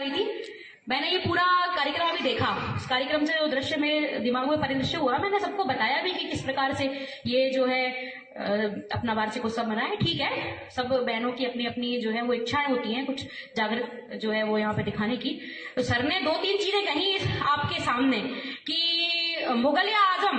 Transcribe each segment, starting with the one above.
रही थी। मैंने ये पूरा कार्यक्रम अभी देखा। इस कार्यक्रम से जो दृश्य में दिमाग में परिदृश्य हुआ, मैंने सबको बताया भी कि किस प्रकार से ये जो है अपना वार्षिक उत्सव मनाए। ठीक है, सब बहनों की अपनी अपनी जो है वो इच्छाएं होती हैं कुछ जागृत जो है वो यहाँ पे दिखाने की। तो सर ने 2-3 चीजें कही आपके सामने कि मुगल आजम,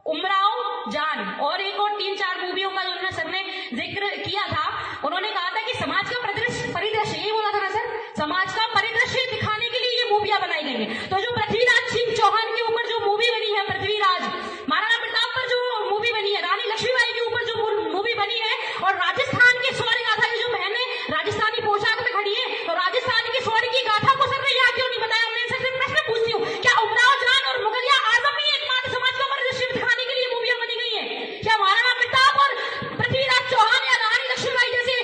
उमराव जान और एक और 3-4 मूवियों का जो सर ने जिक्र किया था। उन्होंने कहा था कि समाज का परिदृश्य, यही बोला था ना सर, समाज का परिदृश्य दिखाने के लिए ये मूवियां बनाई गई हैं। तो जो पृथ्वीराज सिंह चौहान के ऊपर जो मूवी बनी है, पृथ्वीराज, महाराणा प्रताप पर जो मूवी बनी है, रानी लक्ष्मीबाई के ऊपर जो मूवी बनी है, और राजस्थान के शौर्य गाथा की जो बहनें राजस्थानी पोशाक में खड़ी है, तो राजस्थान के शौर्य की गाथा को सर ने यहाँ क्यों नहीं बताया? मैं सर से प्रश्न पूछती हूँ, क्या उमराव जान और मुगलिया आजम ही एकमात्र समाज का परिदृश्य दिखाने के लिए मूवियां बनी गई है? क्या महाराणा प्रताप और पृथ्वीराज चौहान या रानी लक्ष्मीबाई जैसे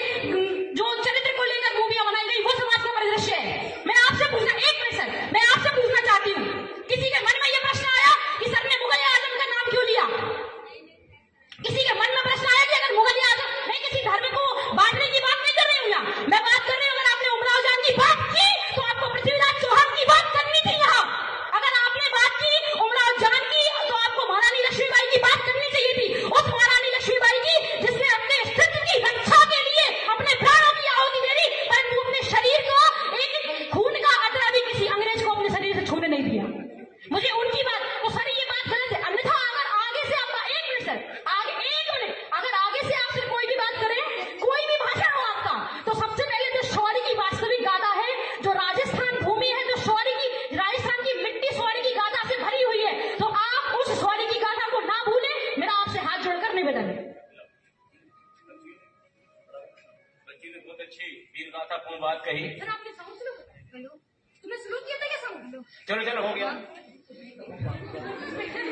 जो चरित्र को लेकर मूवियां बनाई गई वो समाज का परिदृश्य है? मैं आपसे पूछना, एक मिनट सर, मैं आपसे पूछना चाहती हूँ, किसी के मन में यह प्रश्न आया कि सर ने मुगल आजम का नाम क्यों लिया? किसी के मन में प्रश्न आया कि अगर मुगल आजम, मैं किसी धर्म को बांटने की बात नहीं कर रही हूँ यहाँ, मैं बात कर रही हूँ अगर आपने उमराव जान की बात की तो आपको पृथ्वीराज चौहान की बात करनी थी यहाँ। अगर आपने बात की उमराव जान की तो आपको महारानी लक्ष्मीबाई की बात करनी चाहिए थी, उस महारानी लक्ष्मीबाई की जिसने अपने अस्तित्व की रक्षा के लिए अपने प्राणों की आहुति दे दी, परंतु अपने शरीर को एक खून का कतरा भी किसी अंग्रेज को अपने शरीर से छूने नहीं दिया। मुझे उनकी बात, तो सर ये बात गलत है। अन्यथा अगर आगे से आपका, एक मिनट सर, आगे एक मिनट, अगर आगे से आपसे कोई भी बात करे, कोई भी भाषण हो आपका, तो सबसे पहले जो शौर्य की वास्तविक गाथा है, जो राजस्थान भूमि है, जो शौर्य की, राजस्थान की मिट्टी शौर्य की गाथा से भरी हुई है, तो आप उस शौर्य की गाथा को ना भूलें। मेरा आपसे हाथ जोड़कर निवेदन है। बच्ची ने बहुत अच्छी वीर गाथा पूर्ण बात कही। सर आपने साउंड स्लो, हेलो, तुमने स्लो किया था क्या साउंड? चलो चलो हो गया,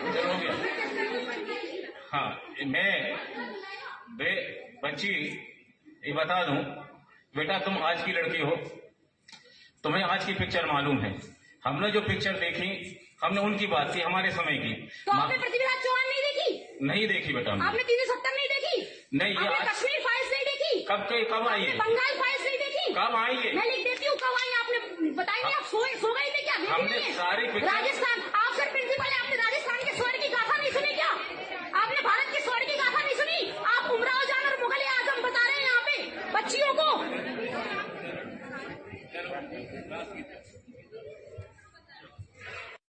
चलो हो गया। हाँ, बच्ची ये बता दूं बेटा, तुम आज की लड़की हो, तुम्हें आज की पिक्चर मालूम है। हमने जो पिक्चर देखी, हमने उनकी बात की, हमारे समय की। तो आपने पृथ्वीराज चौहान नहीं देखी? नहीं देखी बेटा। आपने 370 नहीं देखी? नहीं, ये आपने आज कश्मीर फाइल्स नहीं देखी? कब आई है? बंगाल फाइल्स नहीं देखी? कब आई है? मैं लिख देती हूँ कब आई, आपने बताई नहीं, आप सो गए थे क्या? हमने सारी पिक्चर, राजस्थान